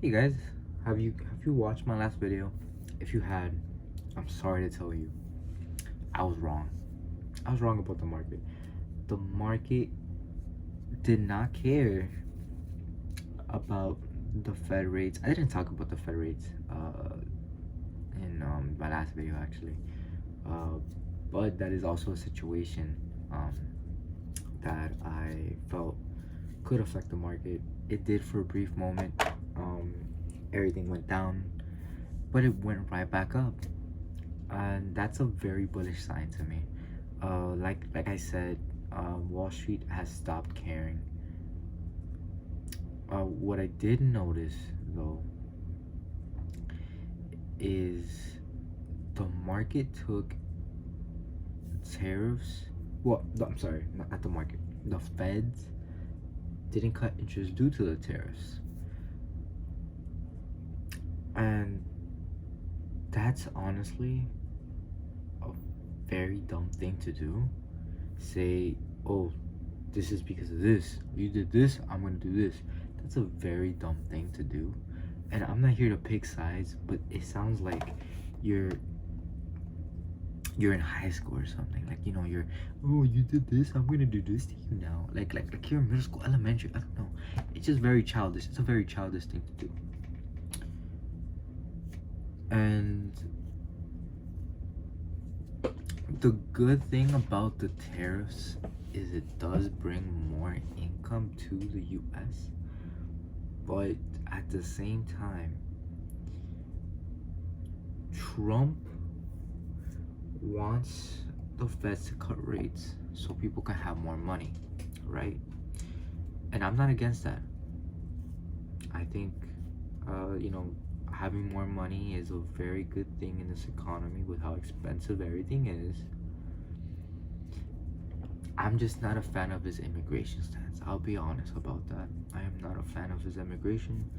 Hey guys, have you watched my last video? If you had, I'm sorry to tell you, I was wrong. I was wrong about the market. The market did not care about the Fed rates. I didn't talk about the Fed rates in my last video actually. But that is also a situation that I felt could affect the market. It did for a brief moment. Everything went down, but it went right back up, and that's a very bullish sign to me. Like I said, Wall Street has stopped caring. What I did notice though is the market took tariffs. Well, I'm sorry, not the market. The Feds didn't cut interest due to the tariffs, and that's honestly a very dumb thing to do. Say, oh, this is because of this. You did this, I'm gonna do this. That's a very dumb thing to do. And I'm not here to pick sides, but it sounds like you're in high school or something. Like, you're, oh, you did this, I'm gonna do this to you now. Like you're in middle school, elementary, I don't know. It's just very childish. It's a very childish thing to do. And the good thing about the tariffs is it does bring more income to the US, but at the same time, Trump wants the Feds to cut rates so people can have more money, right? And I'm not against that. I think, having more money is a very good thing in this economy with how expensive everything is. I'm just not a fan of his immigration stance. I'll be honest about that. I am not a fan of his immigration.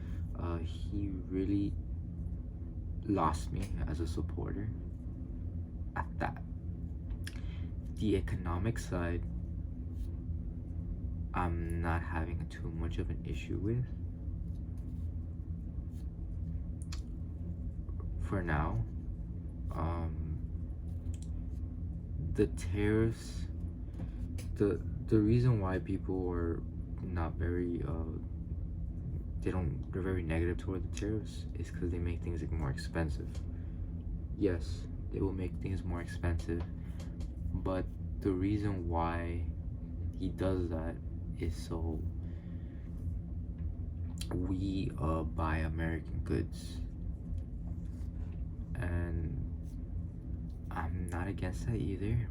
He really lost me as a supporter at that. The economic side, I'm not having too much of an issue with. For now, the tariffs, the reason why people are not very they're very negative toward the tariffs is because they make things like more expensive. Yes, they will make things more expensive, but the reason why he does that is so we buy American goods, and I'm not against that either.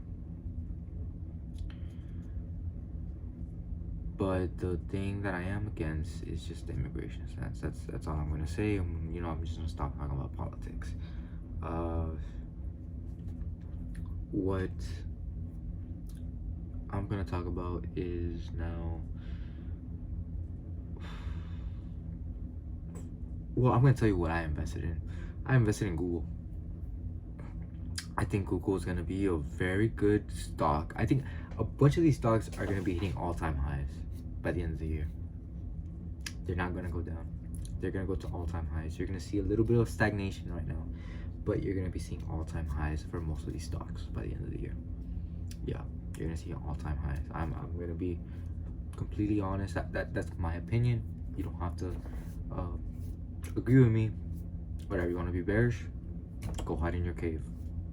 But the thing that I am against is just the immigration stance. That's all I'm gonna say. I'm just gonna stop talking about politics. What I'm gonna talk about is now. Well, I'm gonna tell you what I invested in. I invested in Google. I think Google is gonna be a very good stock. I think a bunch of these stocks are gonna be hitting all-time highs by the end of the year. They're not gonna go down. They're gonna go to all-time highs. You're gonna see a little bit of stagnation right now, but you're gonna be seeing all-time highs for most of these stocks by the end of the year. Yeah, you're gonna see all-time highs. I'm gonna be completely honest. That's my opinion. You don't have to agree with me. Whatever, you want to be bearish, go hide in your cave.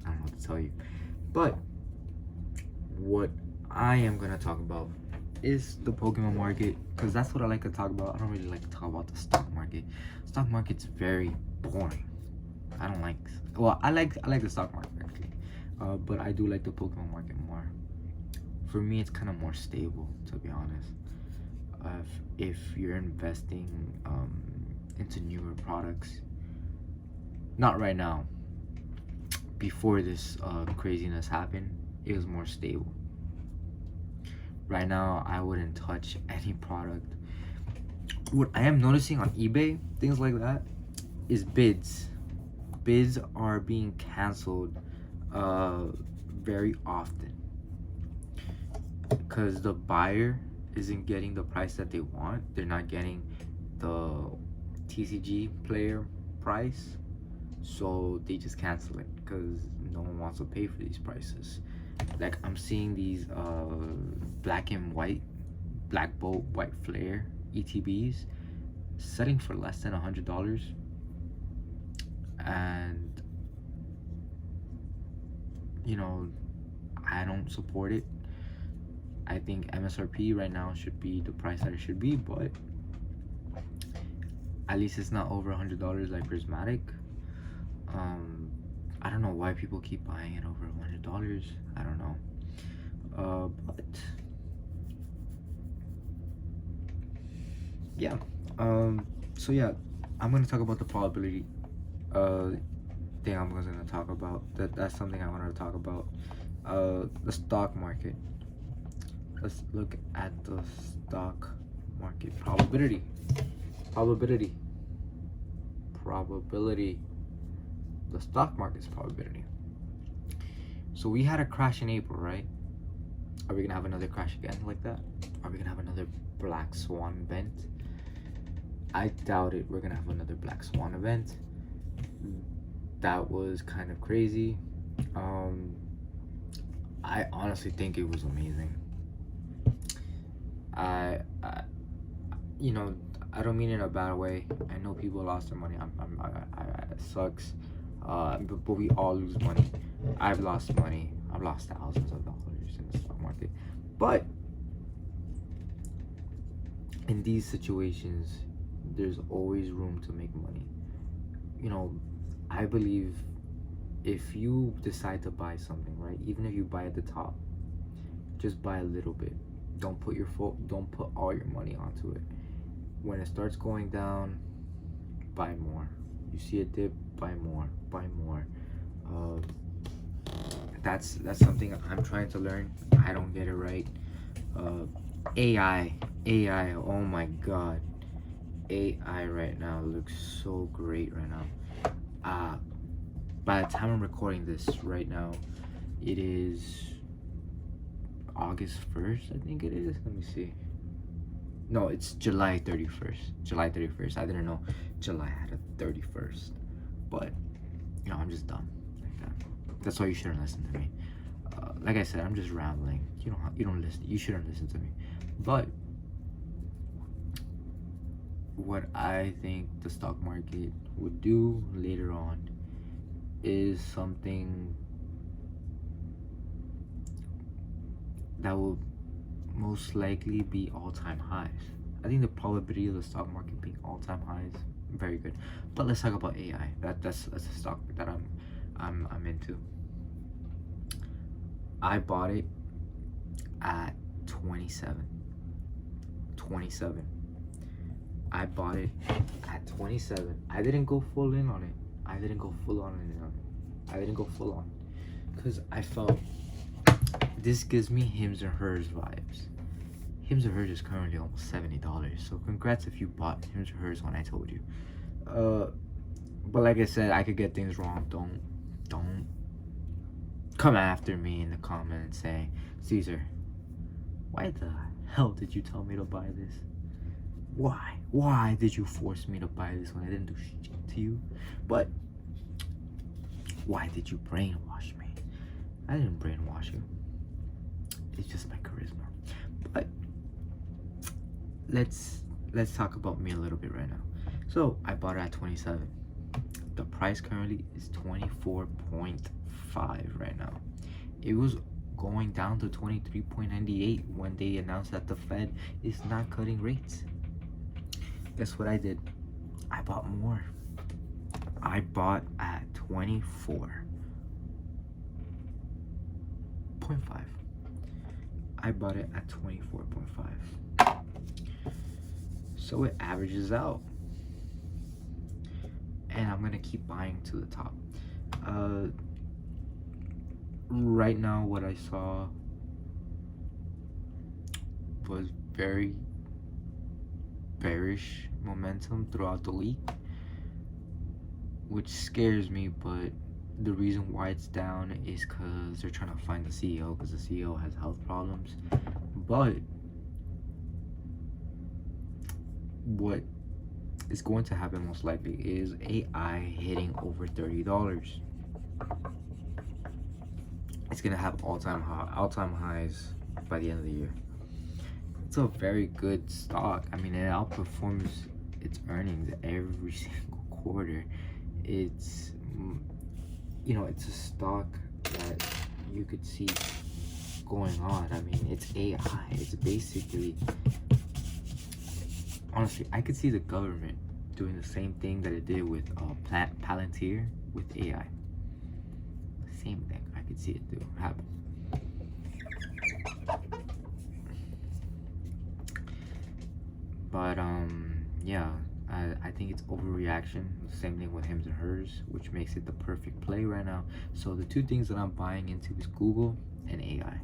I don't know what to tell you. But what I am gonna talk about is the Pokemon market, because that's what I like to talk about. I don't really like to talk about the stock market. Stock market's very boring. I don't like. Well, I like the stock market actually, but I do like the Pokemon market more. For me, it's kind of more stable, to be honest. If you're investing into newer products, not right now. Before this craziness happened, it was more stable. Right now, I wouldn't touch any product. What I am noticing on eBay, things like that, is bids. Bids are being canceled very often because the buyer isn't getting the price that they want. They're not getting the TCG player price, so they just cancel it because no one wants to pay for these prices. Like I'm seeing these black and white, black bolt, white flare ETBs selling for less than $100, and you know, I don't support it. I think MSRP right now should be the price that it should be, but at least it's not over $100 like Prismatic. I don't know why people keep buying it over $100. I don't know. But yeah. So yeah, I'm gonna talk about the probability thing I'm gonna talk about. That's something I wanted to talk about. The stock market. Let's look at the stock market probability. The stock market's probability. So we had a crash in April, right? Are we gonna have another crash again like that? Are we gonna have another black swan event? I doubt it. We're gonna have another black swan event. That was kind of crazy. I honestly think it was amazing. I you know, I don't mean it in a bad way. I know people lost their money. It sucks. But we all lose money. I've lost money. I've lost thousands of dollars in the stock market. But in these situations, there's always room to make money. You know, I believe if you decide to buy something, right? Even if you buy at the top, just buy a little bit. Don't put all your money onto it. When it starts going down, buy more. You see a dip, buy more. That's something I'm trying to learn. I don't get it right. AI, oh my god. AI right now looks so great right now. By the time I'm recording this right now, it is August 1st, I think it is. Let me see. No, it's July 31st. I didn't know July had a 31st. But, you know, I'm just dumb like that. That's why you shouldn't listen to me. Like I said, I'm just rambling. You don't listen. You shouldn't listen to me. But what I think the stock market would do later on is something that will most likely be all-time highs. I think the probability of the stock market being all-time highs very good. But let's talk about AI. That's a stock that I'm into. I bought it at 27. I bought it at 27. I didn't go full in on it. I didn't go full on because I felt this gives me hims and hers vibes. Hims and hers is currently almost $70. So congrats if you bought hims and hers when I told you. But like I said, I could get things wrong. Don't come after me in the comments saying, Caesar, why the hell did you tell me to buy this? Why did you force me to buy this when I didn't do shit to you? But why did you brainwash me? I didn't brainwash you. It's just my charisma. But let's talk about me a little bit right now. So I bought it at 27. The price currently is 24.5 right now. It was going down to 23.98 when they announced that the Fed is not cutting rates. Guess what I did? I bought more. I bought at 24.5. I bought it at 24.5. So it averages out. And I'm gonna keep buying to the top. Right now what I saw was very bearish momentum throughout the week, which scares me, but the reason why it's down is because they're trying to find the CEO, because the CEO has health problems. But what is going to happen most likely is AI hitting over $30. It's gonna have all-time highs by the end of the year. It's a very good stock. I mean, it outperforms its earnings every single quarter. It's it's a stock that you could see going on. I mean, it's AI. It's basically, honestly, I could see the government doing the same thing that it did with Palantir with AI. Same thing. I could see it happen. But yeah, I think it's overreaction. Same thing with hims and hers, which makes it the perfect play right now. So the two things that I'm buying into is Google and AI.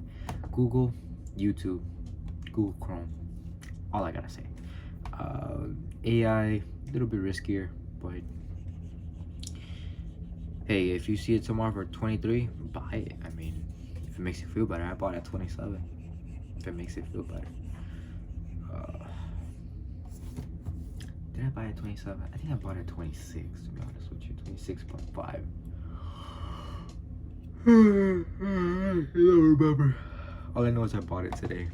Google, YouTube, Google Chrome. All I gotta say. AI, a little bit riskier, but hey, if you see it tomorrow for 23, buy it. I mean, if it makes you feel better, I bought it at 27. If it makes it feel better. Did I buy it at 27? I think I bought it at 26, to be honest with you. 26.5. I don't remember. All I know is I bought it today.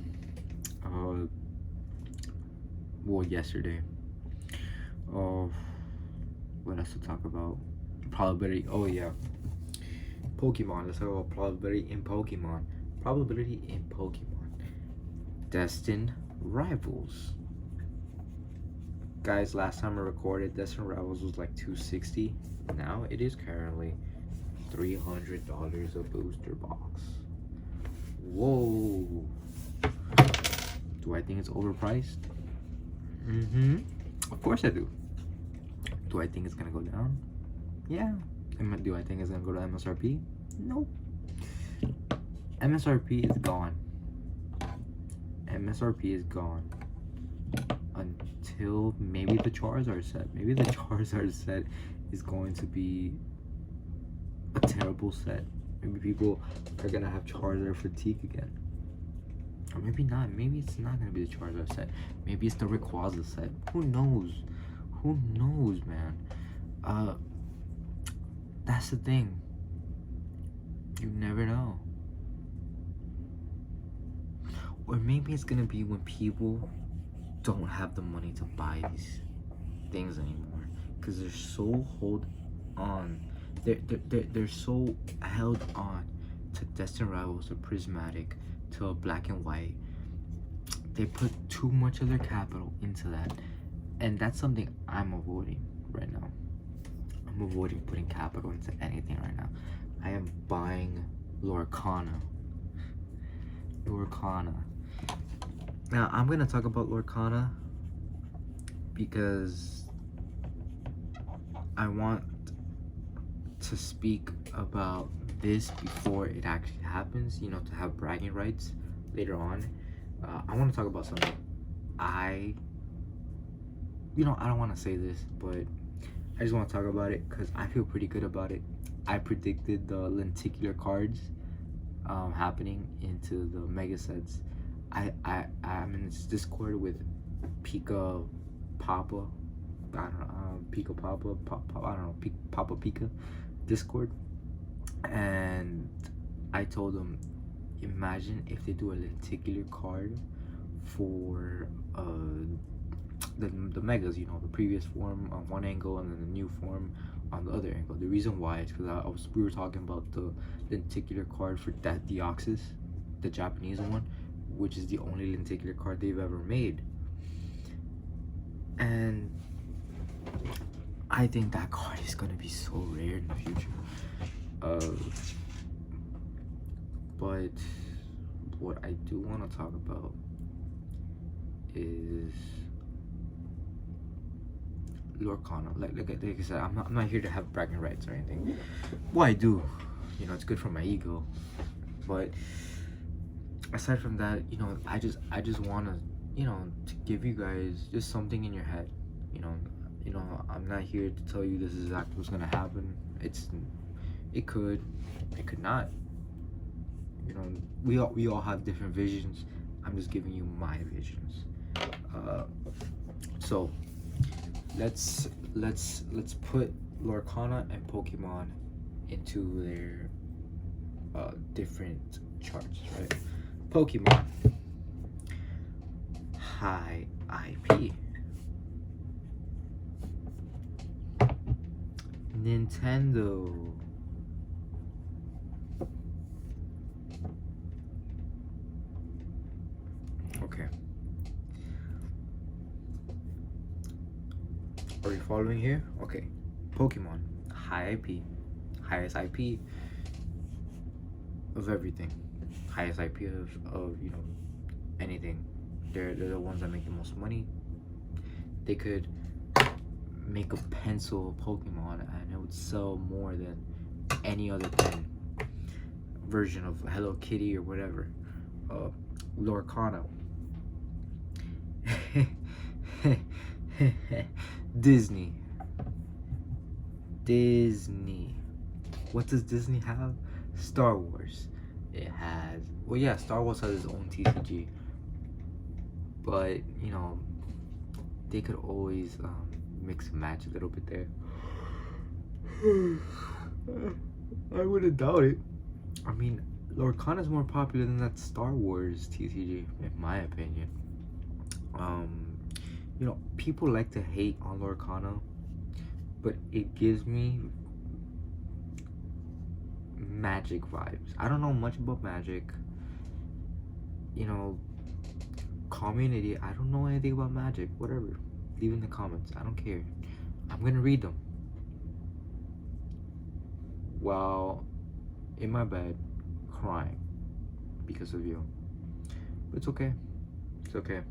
Well, yesterday. What else to talk about? Probability. Oh yeah. Pokemon. Let's talk about probability in Pokemon. Probability in Pokemon. Destined Rivals. Guys, last time I recorded, Destined Rivals was like $260. Now it is currently $300 a booster box. Whoa. Do I think it's overpriced? Of course I do. Do I think it's gonna go down? Yeah. Do I think it's gonna go to MSRP? Nope. MSRP is gone. MSRP is gone until maybe the Charizard set. Maybe the Charizard set is going to be a terrible set. Maybe people are gonna have Charizard fatigue again. Or maybe not. Maybe it's not gonna be the Charizard set. Maybe it's the Rayquaza set. Who knows? Who knows, man? That's the thing. You never know. Or maybe it's gonna be when people don't have the money to buy these things anymore, because they're so they're so held on to Destined Rivals, to Prismatic, to a Black and White. They put too much of their capital into that, and that's something I'm avoiding right now. I'm avoiding putting capital into anything right now. I am buying Lorcana. Now I'm gonna talk about Lorcana because I want to speak about this before it actually happens, to have bragging rights later on. I want to talk about something. I don't want to say this, but I just want to talk about it because I feel pretty good about it. I predicted the lenticular cards happening into the mega sets. I'm in this Discord with Pika Papa. I don't know, Pika Papa, I don't know, Papa Pika Discord, and I told them, imagine if they do a lenticular card for the megas, the previous form on one angle and then the new form on the other angle. The reason why is because we were talking about the lenticular card for that Deoxys, the Japanese one, which is the only lenticular card they've ever made, and I think that card is gonna be so rare in the future. But what I do want to talk about is Lorcana. Like I said, I'm not here to have bragging rights or anything. Well, I do. It's good for my ego. But aside from that, I just want to give you guys just something in your head. I'm not here to tell you this is exactly what's gonna happen. It could not. We all have different visions. I'm just giving you my visions. So let's put Lorcana and Pokemon into their different charts, right? Pokemon, high IP. Nintendo, okay. Are you following here? Okay. Pokemon, high IP, highest IP of everything, highest IP of anything. They're the ones that make the most money. They could make a pencil Pokemon and it would sell more than any other pen version of Hello Kitty or whatever. Lorcana. Disney. What does Disney have? Star Wars. It has, well, yeah, Star Wars has its own TCG, but they could always mix and match a little bit there. I wouldn't doubt it. I mean, Lorcana is more popular than that Star Wars TCG, in my opinion. People like to hate on Lorcana, but it gives me Magic vibes. I don't know much about Magic. Community, I don't know anything about Magic. Whatever. Leave in the comments. I don't care. I'm gonna read them while in my bed crying because of you. But it's okay. It's okay.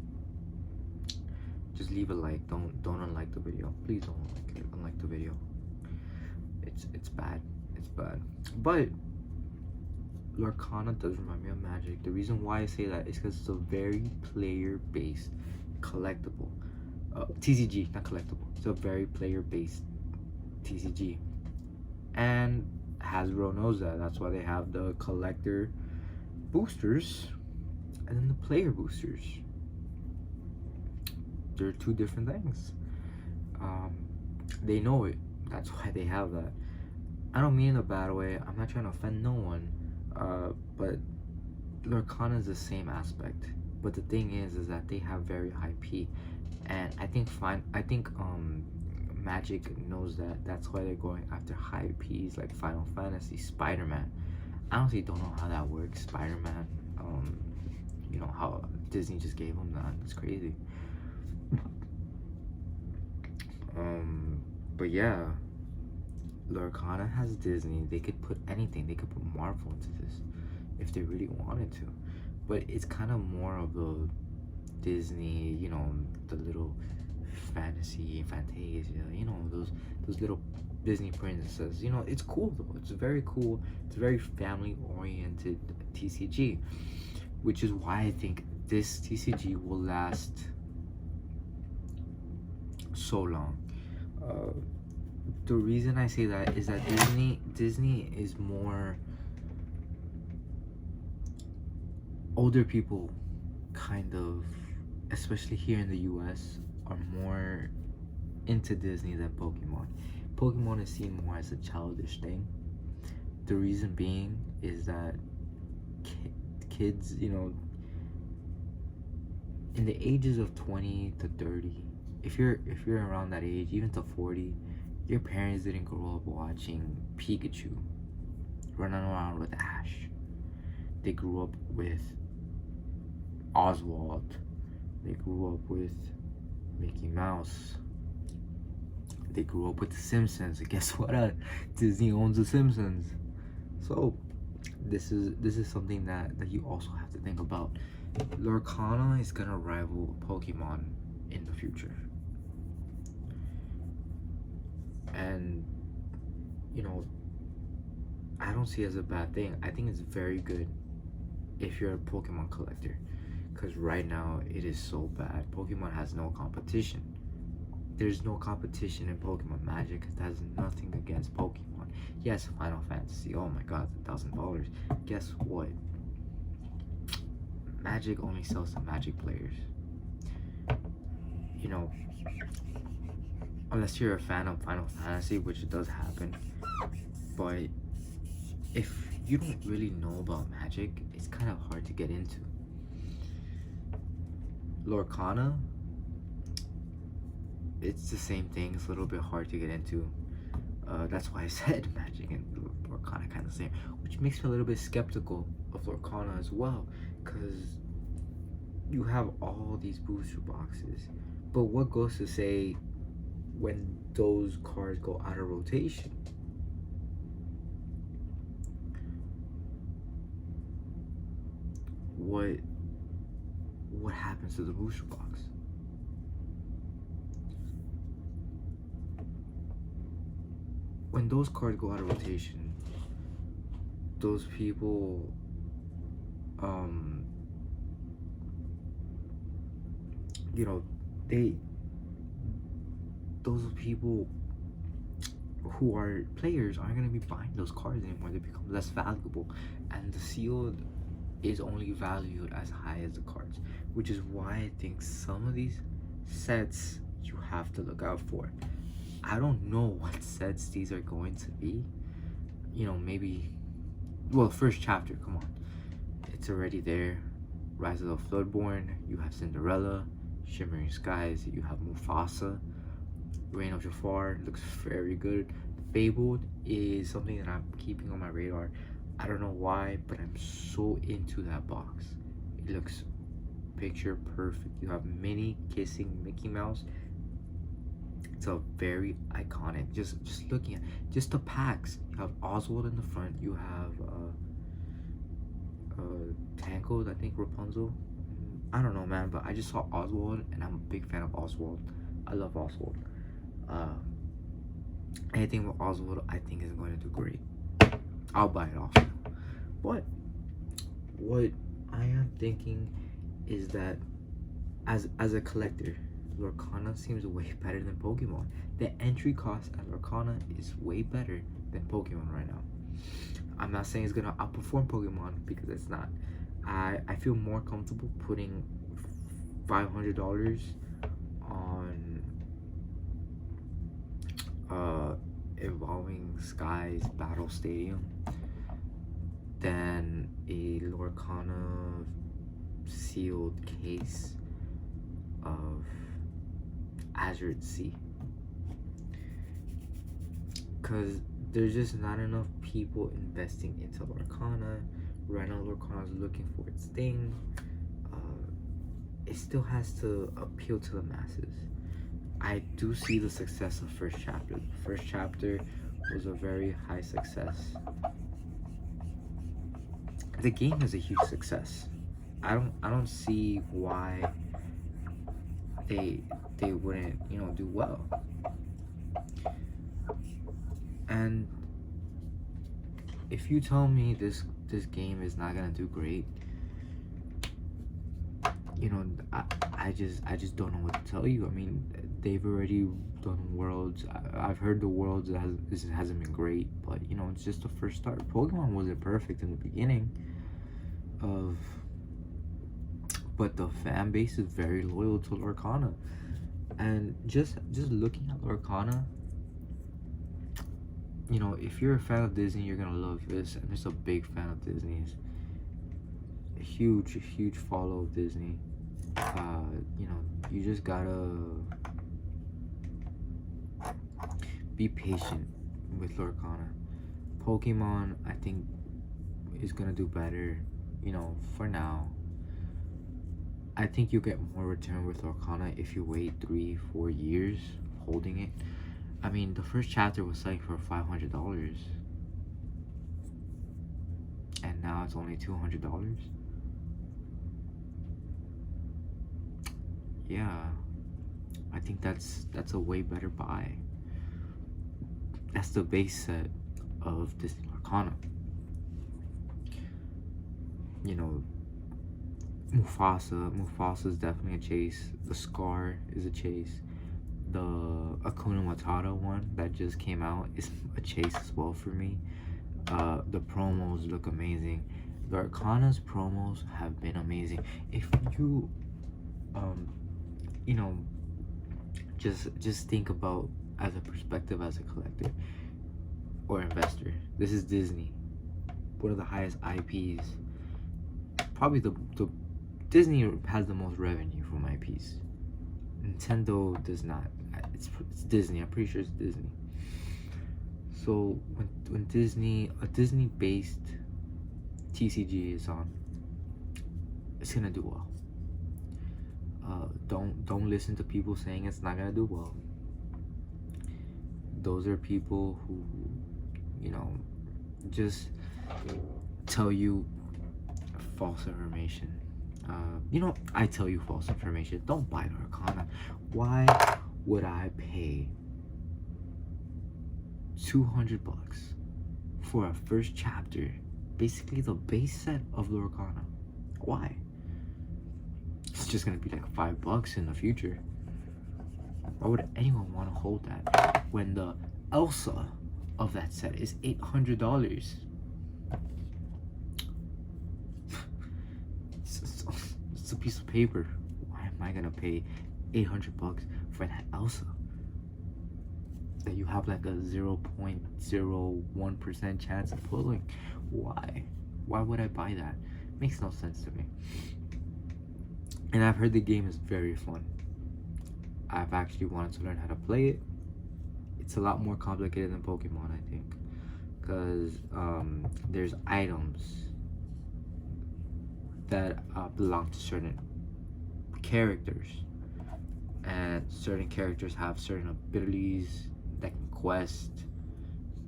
Just leave a like. Don't unlike the video. Please don't unlike the video. It's bad. It's bad. But Lorcana does remind me of Magic. The reason why I say that is because it's a very player-based collectible. TCG, not collectible. It's a very player-based TCG. And Hasbro knows that. That's why they have the collector boosters and then the player boosters. They're two different things. They know it. That's why they have that. I don't mean in a bad way. I'm not trying to offend no one. But Lorcana is the same aspect. But the thing is that they have very high P, and I think Magic knows that. That's why they're going after high Ps like Final Fantasy, Spider-Man. I honestly don't know how that works. Spider-Man, how Disney just gave them that. It's crazy. But yeah, Lorcana has Disney. They could put anything. They could put Marvel into this if they really wanted to. But it's kind of more of the Disney, the little Fantasia, those little Disney princesses. It's cool though. It's very cool. It's a very family-oriented TCG, which is why I think this TCG will last so long. The reason I say that is that Disney is more older people, kind of, especially here in the US, are more into Disney than Pokemon. Pokemon is seen more as a childish thing. The reason being is that kids, in the ages of 20 to 30, if you're around that age, even to 40, your parents didn't grow up watching Pikachu running around with Ash. They grew up with Oswald. They grew up with Mickey Mouse. They grew up with The Simpsons. And guess what? Disney owns The Simpsons. So this is something that you also have to think about. Lorcana is gonna rival Pokemon in the future. And I don't see it as a bad thing. I think it's very good if you're a Pokemon collector, because right now it is so bad. Pokemon has no competition. There's no competition in Pokemon. Magic has nothing against Pokemon. Yes, Final Fantasy, oh my god, $1,000. Guess what? Magic only sells to Magic players. unless you're a fan of Final Fantasy, which does happen. But if you don't really know about Magic, it's kind of hard to get into. Lorcana, it's the same thing. It's a little bit hard to get into. That's why I said Magic and Lorcana kind of the same, which makes me a little bit skeptical of Lorcana as well, because you have all these booster boxes, but what goes to say when those cards go out of rotation? What happens to the booster box? When those cards go out of rotation, those people you know, those people who are players aren't going to be buying those cards anymore. They become less valuable, and the sealed is only valued as high as the cards, which is why I think some of these sets you have to look out for. I don't know what sets these are going to be. You know, maybe, well, first chapter, come on, it's already there. Rise of the Floodborn, you have Cinderella. Shimmering Skies, you have Mufasa. Reign of Jafar looks very good. Fabled is something that I'm keeping on my radar. I don't know why, but I'm so into that box. It looks picture perfect. You have Minnie kissing Mickey Mouse. It's a very iconic. Just looking at just the packs. You have Oswald in the front. You have Tangled, I think Rapunzel. I don't know, man, but I just saw Oswald, and I'm a big fan of Oswald. I love Oswald. Anything with Oswald, I think is going to do great. I'll buy it off. But what I am thinking is that as a collector, Lorcana seems way better than Pokemon. The entry cost at Lorcana is way better than Pokemon right now. I'm not saying it's gonna outperform Pokemon, because it's not. I feel more comfortable putting $500 on Evolving Skies Battle Stadium than a Lorcana sealed case of Azure Sea, because there's just not enough people investing into Lorcana. Right now, Lorcana is looking for its thing. It still has to appeal to the masses. I do see the success of first chapter. The first chapter was a very high success. The game is a huge success. I don't see why they wouldn't, you know, do well. And if you tell me this game is not gonna do great, you know, I just don't know what to tell you. I mean, they've already done Worlds. I've heard the Worlds hasn't been great, but you know, it's just the first start. Pokemon wasn't perfect in the beginning but the fan base is very loyal to Lorcana. And just looking at Lorcana, you know, if you're a fan of Disney, you're gonna love this. I'm just a big fan of Disney's. A huge follow of Disney. You know, you just gotta be patient with Lorcana. Pokemon, I think, is gonna do better, you know, for now. I think you get more return with Lorcana if you wait 3-4 years holding it. I mean, the first chapter was selling for $500, and now it's only $200. Yeah, I think that's a way better buy. That's the base set of Disney Lorcana. You know, Mufasa is definitely a chase. The Scar is a chase. The Akuna Matata one that just came out is a chase as well for me. The promos look amazing. The Arcana's promos have been amazing. If you you know, just think about as a perspective as a collector or investor. This is Disney, one of the highest IPs. Probably the Disney has the most revenue from IPs. Nintendo does not. It's Disney. I'm pretty sure it's Disney. So when a Disney based TCG is on, it's gonna do well. Don't listen to people saying it's not gonna do well. Those are people who, just tell you false information. I tell you false information. Don't buy the Arcana. Why would I pay $200 for a first chapter, basically the base set of the Arcana? Why? It's just gonna be like $5 in the future. Why would anyone want to hold that when the Elsa of that set is $800? It's a piece of paper. Why am I gonna pay $800 for that Elsa that you have like a 0.01% chance of pulling? Why would I buy that? Makes no sense to me. And I've heard the game is very fun. I've actually wanted to learn how to play it. It's a lot more complicated than Pokemon, I think, because there's items that belong to certain characters, and certain characters have certain abilities that can quest,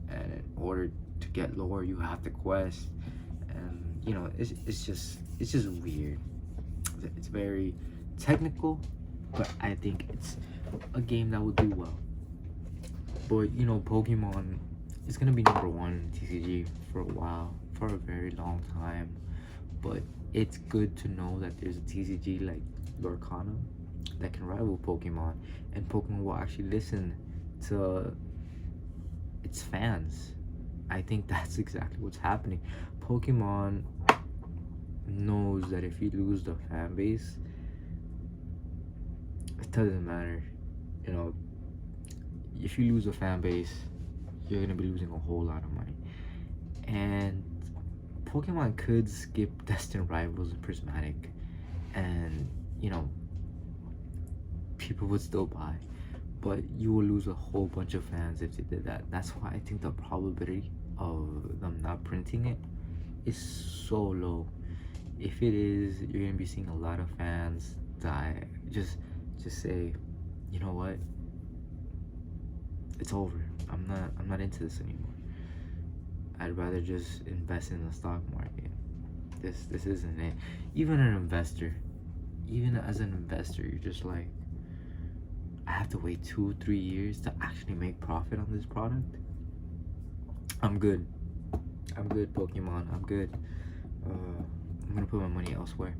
and in order to get lower you have to quest, and it's just weird. It's very technical, but I think it's a game that will do well. But Pokemon is gonna be number one in TCG for a while, for a very long time. But it's good to know that there's a TCG like Lorcana that can rival Pokemon, and Pokemon will actually listen to its fans. I think that's exactly what's happening. Pokemon knows that if you lose the fan base, it doesn't matter. If you lose a fan base, you're gonna be losing a whole lot of money. And Pokemon could skip Destined Rivals and Prismatic, and people would still buy, but you will lose a whole bunch of fans if they did that. That's why I think the probability of them not printing it is so low. If it is, you're gonna be seeing a lot of fans die. Just say, you know what, it's over. I'm not into this anymore. I'd rather just invest in the stock market. This isn't it. Even as an investor, you're just like, I have to wait 2-3 years to actually make profit on this product. I'm good, Pokemon. I'm good. I'm gonna put my money elsewhere.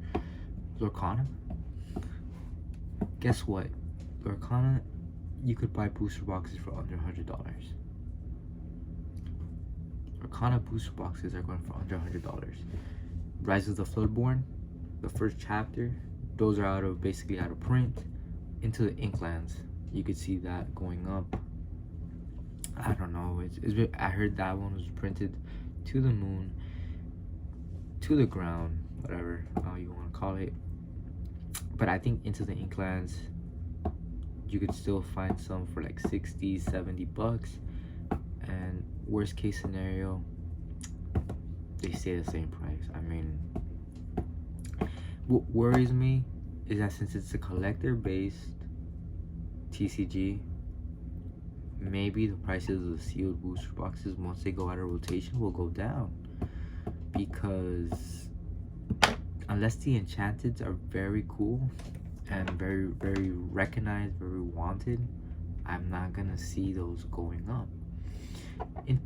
Lorcana, guess what? Lorcana, you could buy booster boxes for under $100. Arcana booster boxes are going for under $100. Rise of the Floodborn, the first chapter, those are basically out of print. Into the Inklands, you could see that going up. I don't know. I heard that one was printed to the moon, to the ground, whatever you want to call it. But I think Into the Inklands, you could still find some for like $60-$70, and worst case scenario, they stay the same price. I mean, what worries me is that since it's a collector based TCG, maybe the prices of the sealed booster boxes, once they go out of rotation, will go down, because unless the enchanteds are very cool and very, very recognized, very wanted, I'm not gonna see those going up.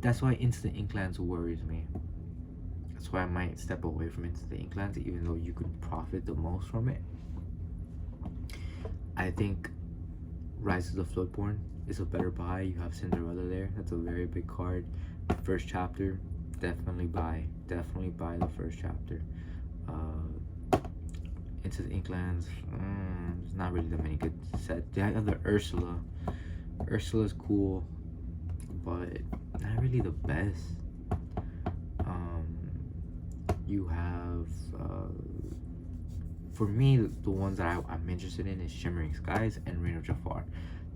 That's why Into the Inklands worries me. That's why I might step away from Into the Inklands, even though you could profit the most from it. I think Rise of the Floodborn is a better buy. You have Cinderella there. That's a very big card. First chapter, definitely buy the first chapter. Into the Inklands, there's not really that many good sets. They have the Ursula Ursula's cool, but not really the best. You have, for me, the ones that I'm interested in is Shimmering Skies and Rain of Jafar.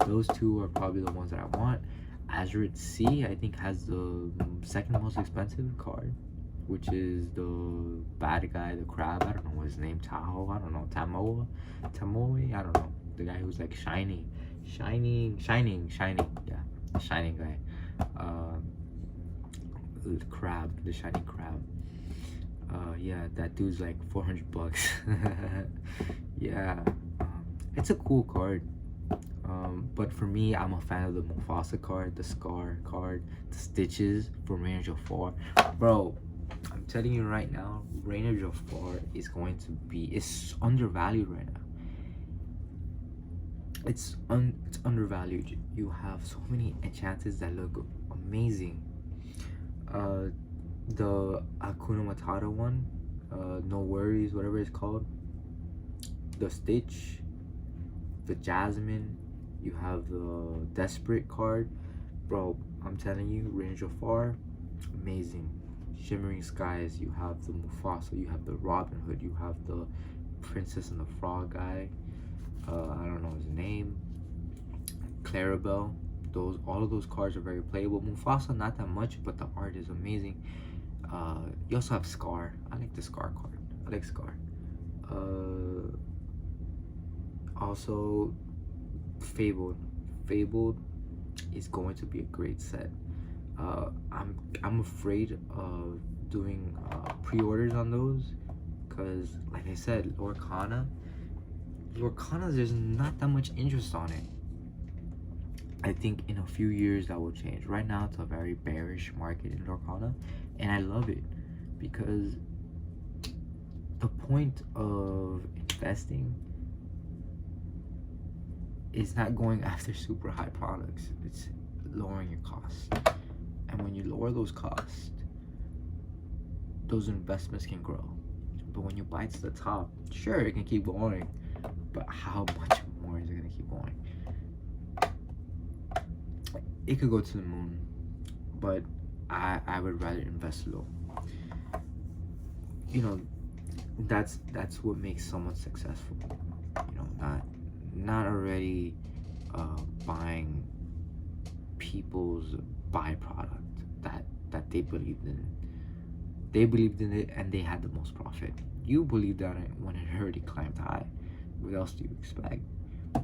Those two are probably the ones that I want. Azurit Sea, I think, has the second most expensive card, which is the bad guy, the crab. I don't know what his name, Tahoe. I don't know, Tamoe. I don't know. The guy who's like shining. Yeah, the shining guy. The crab, the shining crab. Yeah, that dude's like $400. Yeah, it's a cool card. But for me, I'm a fan of the Mufasa card, the Scar card, the Stitches for Rain of Jafar. Bro, I'm telling you right now, Rain of Jafar is going to be, it's undervalued right now. It's undervalued. You have so many enchanters that look amazing. The Hakuna Matata one, No Worries, whatever it's called, the Stitch, the Jasmine, you have the Desperate card. Bro, I'm telling you, Rain of Jafar, amazing. Shimmering Skies, you have the Mufasa, you have the Robin Hood, you have the Princess and the Frog guy, I don't know his name, Clarabelle. All of those cards are very playable. Mufasa not that much, but the art is amazing. You also have Scar. I like the Scar card. I like Scar. Also, Fabled is going to be a great set. I'm afraid of doing pre-orders on those because, like I said, Lorcana, there's not that much interest on it. I think in a few years that will change. Right now, it's a very bearish market in Lorcana, and I love it because the point of investing is not going after super high products. It's lowering your costs, and when you lower those costs, those investments can grow. But when you buy to the top, sure, it can keep going, but how much more is it gonna keep going? It could go to the moon, but I would rather invest low. You know, that's what makes someone successful. You know, not already buying people's byproduct that they believed in. They believed in it and they had the most profit. You believed in it when it already climbed high. What else do you expect?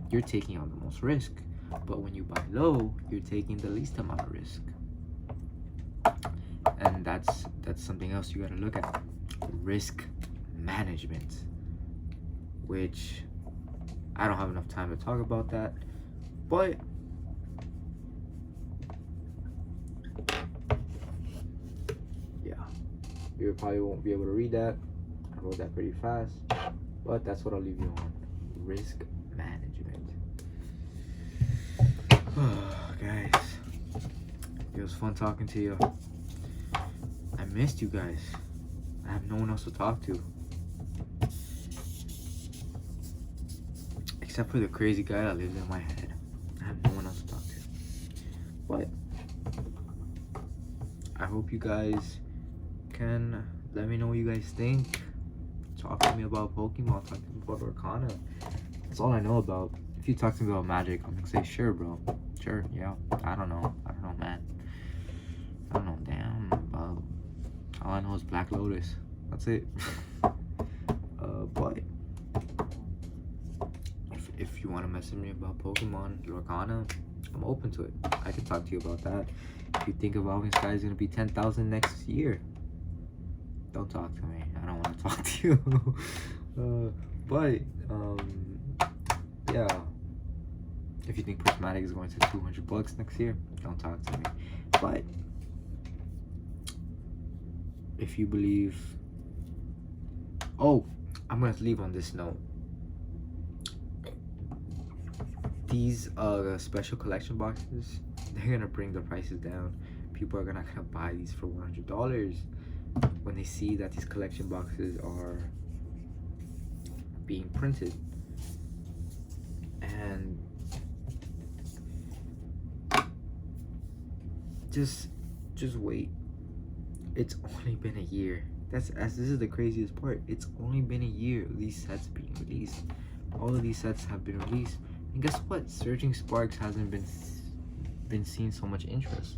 You're taking on the most risk. But when you buy low, you're taking the least amount of risk. And that's something else you gotta look at. Risk management. Which I don't have enough time to talk about that. But yeah. You probably won't be able to read that. I wrote that pretty fast. But that's what I'll leave you on. Risk management. Guys, it was fun talking to you. I missed you guys. I have no one else to talk to. Except for the crazy guy that lives in my head. I have no one else to talk to. But I hope you guys can let me know what you guys think. Talk to me about Pokemon, talk to me about Arcana. That's all I know about. If you talk to me about Magic, I'm gonna say sure, bro. Sure, yeah. I don't know, man. I don't know, damn. All I know is Black Lotus. That's it. But if you want to message me about Pokemon, Lorcana, I'm open to it. I can talk to you about that. If you think Evolving Sky is gonna be 10,000 next year, don't talk to me. I don't want to talk to you. Yeah. If you think Prismatic is going to $200 next year, don't talk to me. But if you believe, I'm gonna leave on this note. These special collection boxes, they're gonna bring the prices down. People are not gonna buy these for $100 when they see that these collection boxes are being printed. And just wait. It's only been a year. This is the craziest part. It's only been a year of these sets being released. All of these sets have been released, and guess what? Surging Sparks hasn't been seeing so much interest.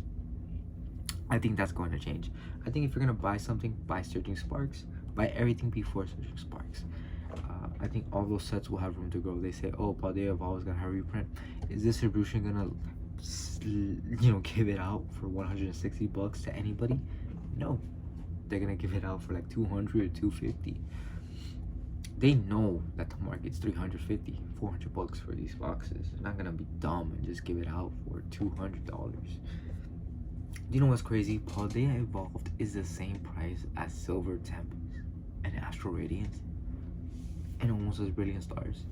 I think that's going to change. I think if you're gonna buy something, buy Surging Sparks. Buy everything before Surging Sparks. I think all those sets will have room to grow. They say, oh, Paldea Evolve is gonna have a reprint. Is distribution gonna, give it out for 160 bucks to anybody? No, they're gonna give it out for like 200 or 250. They know that the market's 350, 400 bucks for these boxes. They're not gonna be dumb and just give it out for $200. You know what's crazy? Paldea Evolved is the same price as Silver Tempest and Astral Radiance, and almost as Brilliant Stars.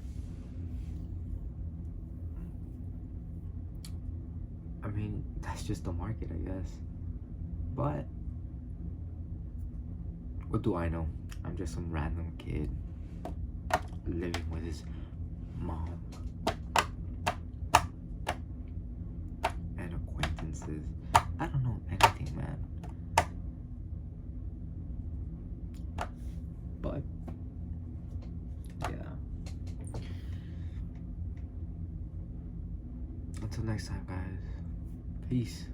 I mean, that's just the market, I guess. But what do I know? I'm just some random kid living with his mom and acquaintances. I don't know anything, man. But yeah. Until next time, guys. Peace.